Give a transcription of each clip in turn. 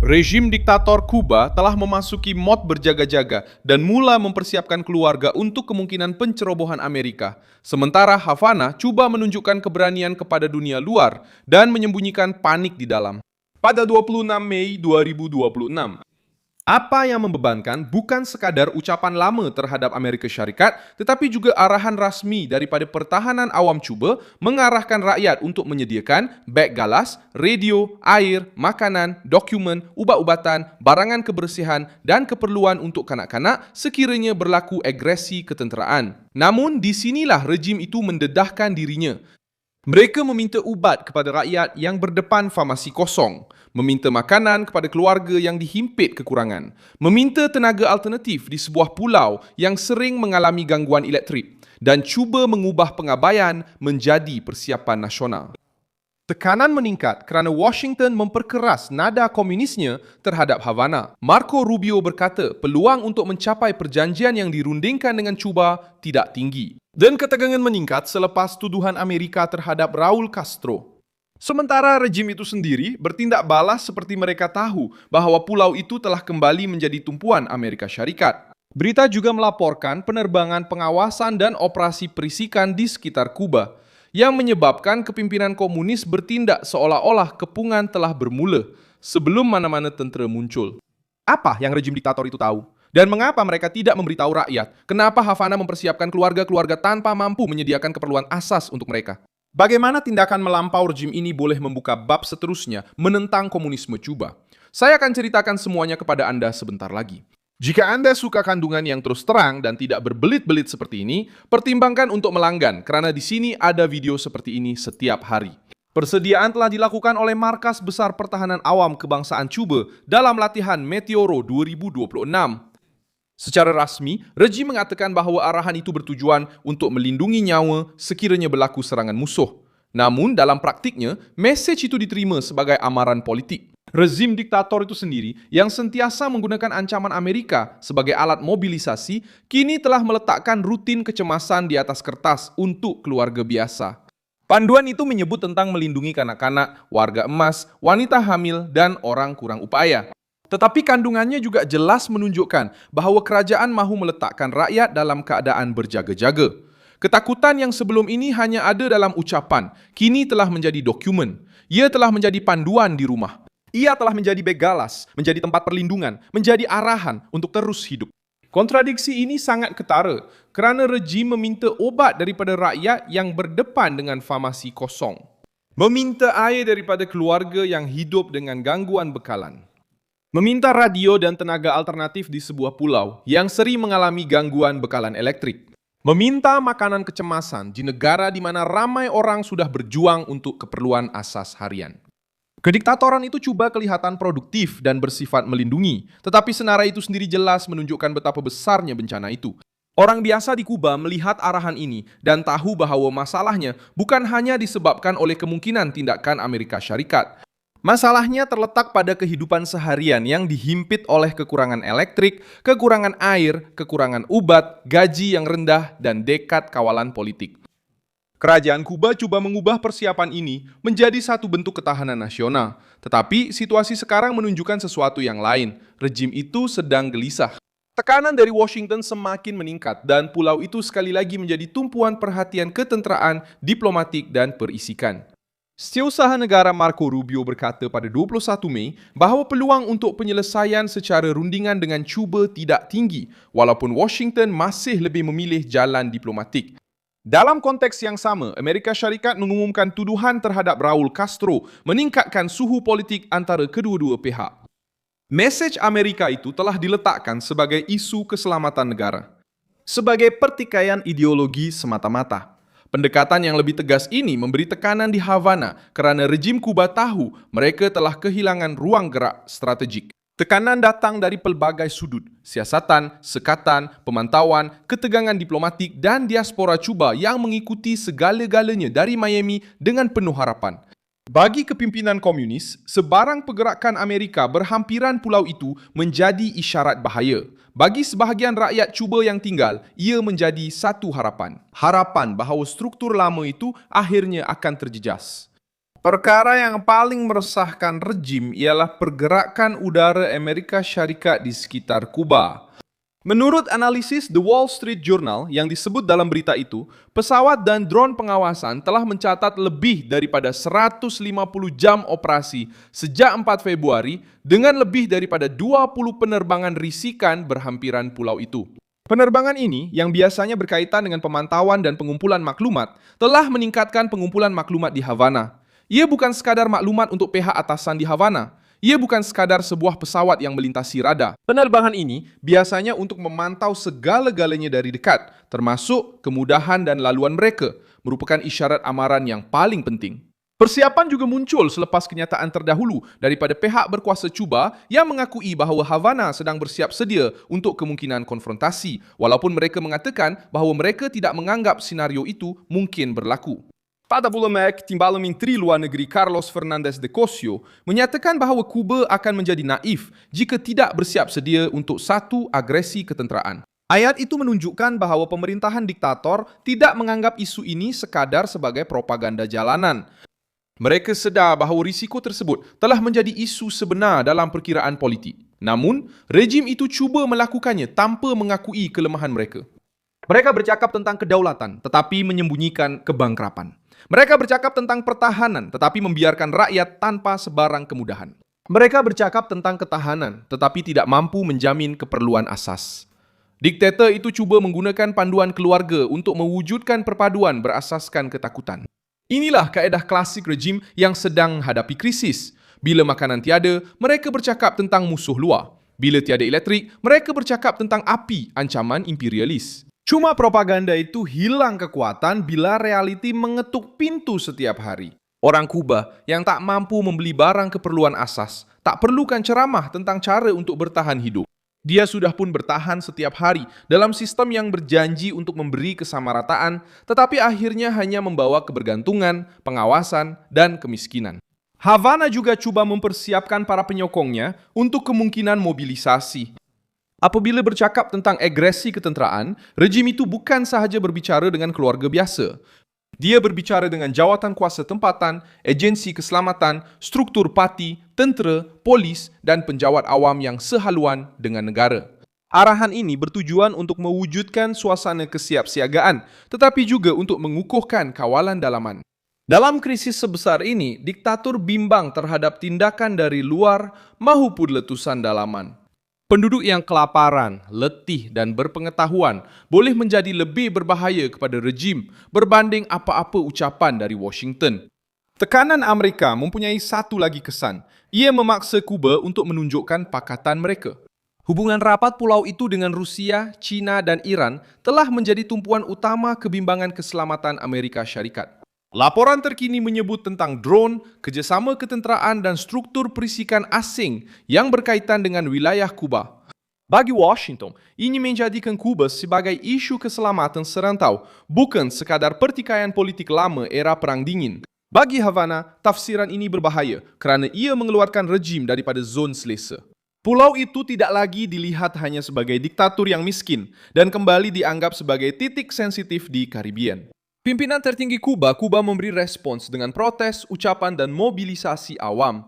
Rejim diktator Kuba telah memasuki mod berjaga-jaga dan mula mempersiapkan keluarga untuk kemungkinan pencerobohan Amerika. Sementara Havana coba menunjukkan keberanian kepada dunia luar dan menyembunyikan panik di dalam. Pada 26 Mei 2026, apa yang membebankan bukan sekadar ucapan lama terhadap Amerika Syarikat, tetapi juga arahan rasmi daripada pertahanan awam Cuba mengarahkan rakyat untuk menyediakan beg galas, radio, air, makanan, dokumen, ubat-ubatan, barangan kebersihan dan keperluan untuk kanak-kanak sekiranya berlaku agresi ketenteraan. Namun di sinilah rejim itu mendedahkan dirinya. Mereka meminta ubat kepada rakyat yang berdepan farmasi kosong, meminta makanan kepada keluarga yang dihimpit kekurangan, meminta tenaga alternatif di sebuah pulau yang sering mengalami gangguan elektrik dan cuba mengubah pengabaian menjadi persiapan nasional. Tekanan meningkat kerana Washington memperkeras nada komunisnya terhadap Havana. Marco Rubio berkata peluang untuk mencapai perjanjian yang dirundingkan dengan Cuba tidak tinggi. Dan ketegangan meningkat selepas tuduhan Amerika terhadap Raul Castro. Sementara rejim itu sendiri bertindak balas seperti mereka tahu bahawa pulau itu telah kembali menjadi tumpuan Amerika Syarikat. Berita juga melaporkan penerbangan pengawasan dan operasi perisikan di sekitar Kuba yang menyebabkan kepimpinan komunis bertindak seolah-olah kepungan telah bermula sebelum mana-mana tentera muncul. Apa yang rejim diktator itu tahu? Dan mengapa mereka tidak memberitahu rakyat kenapa Havana mempersiapkan keluarga-keluarga tanpa mampu menyediakan keperluan asas untuk mereka? Bagaimana tindakan melampau rejim ini boleh membuka bab seterusnya menentang komunisme Cuba? Saya akan ceritakan semuanya kepada Anda sebentar lagi. Jika Anda suka kandungan yang terus terang dan tidak berbelit-belit seperti ini, pertimbangkan untuk melanggan kerana di sini ada video seperti ini setiap hari. Persediaan telah dilakukan oleh Markas Besar Pertahanan Awam Kebangsaan Cuba dalam latihan Meteoro 2026. Secara rasmi, rejim mengatakan bahawa arahan itu bertujuan untuk melindungi nyawa sekiranya berlaku serangan musuh. Namun dalam praktiknya, mesej itu diterima sebagai amaran politik. Rezim diktator itu sendiri yang sentiasa menggunakan ancaman Amerika sebagai alat mobilisasi kini telah meletakkan rutin kecemasan di atas kertas untuk keluarga biasa. Panduan itu menyebut tentang melindungi kanak-kanak, warga emas, wanita hamil, dan orang kurang upaya. Tetapi kandungannya juga jelas menunjukkan bahawa kerajaan mahu meletakkan rakyat dalam keadaan berjaga-jaga. Ketakutan yang sebelum ini hanya ada dalam ucapan, kini telah menjadi dokumen. Ia telah menjadi panduan di rumah. Ia telah menjadi beg galas, menjadi tempat perlindungan, menjadi arahan untuk terus hidup. Kontradiksi ini sangat ketara kerana rejim meminta obat daripada rakyat yang berdepan dengan farmasi kosong. Meminta air daripada keluarga yang hidup dengan gangguan bekalan. Meminta radio dan tenaga alternatif di sebuah pulau yang sering mengalami gangguan bekalan elektrik. Meminta makanan kecemasan di negara di mana ramai orang sudah berjuang untuk keperluan asas harian. Kediktatoran itu cuba kelihatan produktif dan bersifat melindungi, tetapi senarai itu sendiri jelas menunjukkan betapa besarnya bencana itu. Orang biasa di Kuba melihat arahan ini dan tahu bahawa masalahnya bukan hanya disebabkan oleh kemungkinan tindakan Amerika Syarikat. Masalahnya terletak pada kehidupan seharian yang dihimpit oleh kekurangan elektrik, kekurangan air, kekurangan ubat, gaji yang rendah, dan dekat kawalan politik. Kerajaan Kuba coba mengubah persiapan ini menjadi satu bentuk ketahanan nasional. Tetapi situasi sekarang menunjukkan sesuatu yang lain. Rejim itu sedang gelisah. Tekanan dari Washington semakin meningkat dan pulau itu sekali lagi menjadi tumpuan perhatian ketenteraan, diplomatik dan perisikan. Setiausaha Negara Marco Rubio berkata pada 21 Mei bahawa peluang untuk penyelesaian secara rundingan dengan Cuba tidak tinggi walaupun Washington masih lebih memilih jalan diplomatik. Dalam konteks yang sama, Amerika Syarikat mengumumkan tuduhan terhadap Raul Castro meningkatkan suhu politik antara kedua-dua pihak. Mesej Amerika itu telah diletakkan sebagai isu keselamatan negara, sebagai pertikaian ideologi semata-mata. Pendekatan yang lebih tegas ini memberi tekanan di Havana kerana rejim Kuba tahu mereka telah kehilangan ruang gerak strategik. Tekanan datang dari pelbagai sudut, siasatan, sekatan, pemantauan, ketegangan diplomatik dan diaspora Cuba yang mengikuti segala-galanya dari Miami dengan penuh harapan. Bagi kepimpinan komunis, sebarang pergerakan Amerika berhampiran pulau itu menjadi isyarat bahaya. Bagi sebahagian rakyat Cuba yang tinggal, ia menjadi satu harapan. Harapan bahawa struktur lama itu akhirnya akan terjejas. Perkara yang paling meresahkan rejim ialah pergerakan udara Amerika Syarikat di sekitar Kuba. Menurut analisis The Wall Street Journal yang disebut dalam berita itu, pesawat dan drone pengawasan telah mencatat lebih daripada 150 jam operasi sejak 4 Februari dengan lebih daripada 20 penerbangan risikan berhampiran pulau itu. Penerbangan ini, yang biasanya berkaitan dengan pemantauan dan pengumpulan maklumat, telah meningkatkan pengumpulan maklumat di Havana. Ia bukan sekadar maklumat untuk pihak atasan di Havana. Ia bukan sekadar sebuah pesawat yang melintasi radar. Penerbangan ini biasanya untuk memantau segala-galanya dari dekat, termasuk kemudahan dan laluan mereka, merupakan isyarat amaran yang paling penting. Persiapan juga muncul selepas kenyataan terdahulu daripada pihak berkuasa Cuba yang mengakui bahawa Havana sedang bersiap sedia untuk kemungkinan konfrontasi, walaupun mereka mengatakan bahawa mereka tidak menganggap senario itu mungkin berlaku. Pada bulan Mac, Timbalan Menteri Luar Negeri Carlos Fernandez de Cosio menyatakan bahawa Kuba akan menjadi naif jika tidak bersiap sedia untuk satu agresi ketenteraan. Ayat itu menunjukkan bahawa pemerintahan diktator tidak menganggap isu ini sekadar sebagai propaganda jalanan. Mereka sedar bahawa risiko tersebut telah menjadi isu sebenar dalam perkiraan politik. Namun, rejim itu cuba melakukannya tanpa mengakui kelemahan mereka. Mereka bercakap tentang kedaulatan tetapi menyembunyikan kebangkrapan. Mereka bercakap tentang pertahanan tetapi membiarkan rakyat tanpa sebarang kemudahan. Mereka bercakap tentang ketahanan tetapi tidak mampu menjamin keperluan asas. Diktator itu cuba menggunakan panduan keluarga untuk mewujudkan perpaduan berasaskan ketakutan. Inilah kaedah klasik rejim yang sedang menghadapi krisis. Bila makanan tiada, mereka bercakap tentang musuh luar. Bila tiada elektrik, mereka bercakap tentang api, ancaman imperialis. Cuma propaganda itu hilang kekuatan bila realiti mengetuk pintu setiap hari. Orang Kuba yang tak mampu membeli barang keperluan asas tak perlukan ceramah tentang cara untuk bertahan hidup. Dia sudah pun bertahan setiap hari dalam sistem yang berjanji untuk memberi kesamarataan, tetapi akhirnya hanya membawa kebergantungan, pengawasan, dan kemiskinan. Havana juga cuba mempersiapkan para penyokongnya untuk kemungkinan mobilisasi. Apabila bercakap tentang agresi ketenteraan, rejim itu bukan sahaja berbicara dengan keluarga biasa. Dia berbicara dengan jawatan kuasa tempatan, agensi keselamatan, struktur parti, tentera, polis dan penjawat awam yang sehaluan dengan negara. Arahan ini bertujuan untuk mewujudkan suasana kesiapsiagaan, tetapi juga untuk mengukuhkan kawalan dalaman. Dalam krisis sebesar ini, diktator bimbang terhadap tindakan dari luar maupun letusan dalaman. Penduduk yang kelaparan, letih dan berpengetahuan boleh menjadi lebih berbahaya kepada rejim berbanding apa-apa ucapan dari Washington. Tekanan Amerika mempunyai satu lagi kesan. Ia memaksa Kuba untuk menunjukkan pakatan mereka. Hubungan rapat pulau itu dengan Rusia, China dan Iran telah menjadi tumpuan utama kebimbangan keselamatan Amerika Syarikat. Laporan terkini menyebut tentang drone, kerjasama ketenteraan dan struktur perisikan asing yang berkaitan dengan wilayah Kuba. Bagi Washington, ini menjadikan Kuba sebagai isu keselamatan serantau, bukan sekadar pertikaian politik lama era Perang Dingin. Bagi Havana, tafsiran ini berbahaya kerana ia mengeluarkan rejim daripada zon selesa. Pulau itu tidak lagi dilihat hanya sebagai diktator yang miskin dan kembali dianggap sebagai titik sensitif di Karibian. Pimpinan tertinggi Kuba memberi respons dengan protes, ucapan dan mobilisasi awam.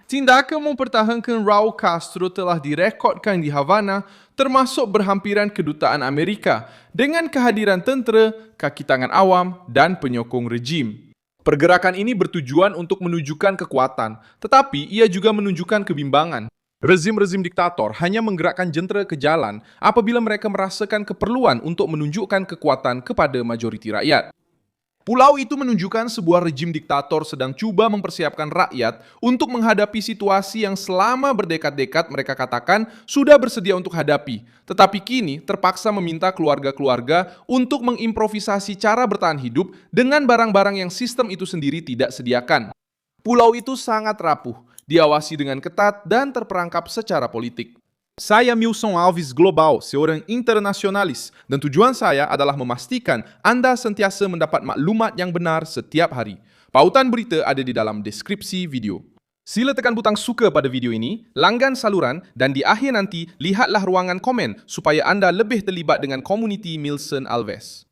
Tindakan mempertahankan Raul Castro telah direkodkan di Havana, termasuk berhampiran kedutaan Amerika dengan kehadiran tentera, kaki tangan awam dan penyokong rejim. Pergerakan ini bertujuan untuk menunjukkan kekuatan, tetapi ia juga menunjukkan kebimbangan. Rezim-rezim diktator hanya menggerakkan jentera ke jalan apabila mereka merasakan keperluan untuk menunjukkan kekuatan kepada majoriti rakyat. Pulau itu menunjukkan sebuah rejim diktator sedang cuba mempersiapkan rakyat untuk menghadapi situasi yang selama berdekat-dekat mereka katakan sudah bersedia untuk hadapi, tetapi kini terpaksa meminta keluarga-keluarga untuk mengimprovisasi cara bertahan hidup dengan barang-barang yang sistem itu sendiri tidak sediakan. Pulau itu sangat rapuh, diawasi dengan ketat dan terperangkap secara politik. Saya Milson Alves Global, seorang internasionalis, dan tujuan saya adalah memastikan Anda sentiasa mendapat maklumat yang benar setiap hari. Pautan berita ada di dalam deskripsi video. Sila tekan butang suka pada video ini, langgan saluran dan di akhir nanti lihatlah ruangan komen supaya anda lebih terlibat dengan komuniti Milson Alves.